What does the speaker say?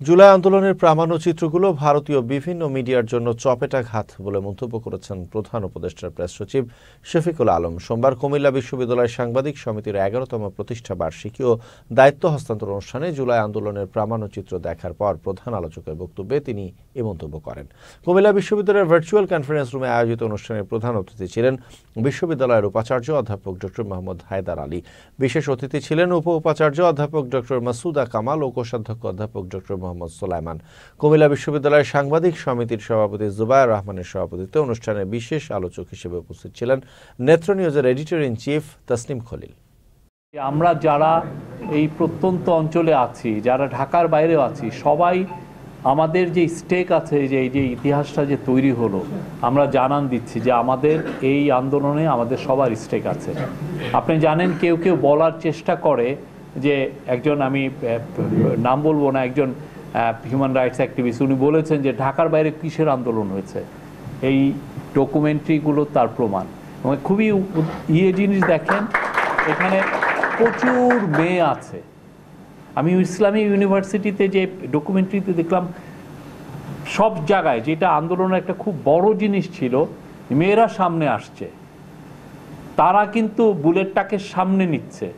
জুলাই আন্দোলনের প্রামাণ্যচিত্রগুলো ভারতীয় বিভিন্ন মিডিয়ার জন্য চপেটাঘাত বলে মন্তব্য করেছেন প্রধান উপদেষ্টার প্রেস সচিব শফিকুল আলম। সোমবার কুমিল্লা বিশ্ববিদ্যালয় সাংবাদিক সমিতির ১১তম প্রতিষ্ঠা বার্ষিকী ও দায়িত্ব হস্তান্তর অনুষ্ঠানে জুলাই আন্দোলনের প্রামাণ্যচিত্র দেখার পর প্রধান আলোচকের বক্তব্যে তিনি এ মন্তব্য করেন। কুমিল্লা বিশ্ববিদ্যালয়ের ভার্চুয়াল কনফারেন্স রুমে আয়োজিত অনুষ্ঠানে প্রধান অতিথি ছিলেন বিশ্ববিদ্যালয়ের উপাচার্য অধ্যাপক ডক্টর মোহাম্মদ হায়দার আলী। বিশেষ অতিথি ছিলেন উপ উপাচার্য অধ্যাপক ডক্টর মাসুদা কামাল ও কোষাধ্যক্ষ অধ্যাপক ডক্টর মোহাম্মদ সোলাইমান। কুমিল্লা বিশ্ববিদ্যালয়ের সাংবাদিক সমিতির সভাপতি জুবায়ের রহমানের সভাপতিত্বে অনুষ্ঠানে বিশেষ আলোচক হিসেবে উপস্থিত ছিলেন নেত্র নিউজের editor in chief Tasnim Khalil. আমরা যারা এই প্রত্যন্ত অঞ্চলে আছি, যারা ঢাকার বাইরেও আছি, সবাই আমাদের যে স্টেক আছে, যে এই যে ইতিহাসটা যে তৈরি হলো, আমরা জানান দিচ্ছি যে আমাদের এই আন্দোলনে আমাদের সবার স্টেক আছে। আপনি জানেন, কেউ কেউ বলার চেষ্টা করে যে একজন, আমি নাম বলবো না, একজন হিউম্যান রাইটস অ্যাক্টিভিস্ট, উনি বলেছেন যে ঢাকার বাইরে কিসের আন্দোলন হয়েছে। এই ডকুমেন্টারিগুলো তার প্রমাণ। এবং খুবই জিনিস দেখেন, এখানে প্রচুর মেয়ে আছে। আমি ইসলামী ইউনিভার্সিটিতে যে ডকুমেন্টারিতে দেখলাম, সব জায়গায় যেটা আন্দোলনের একটা খুব বড় জিনিস ছিল, মেয়েরা সামনে আসছে, তারা কিন্তু বুলেটটাকে সামনে নিচ্ছে।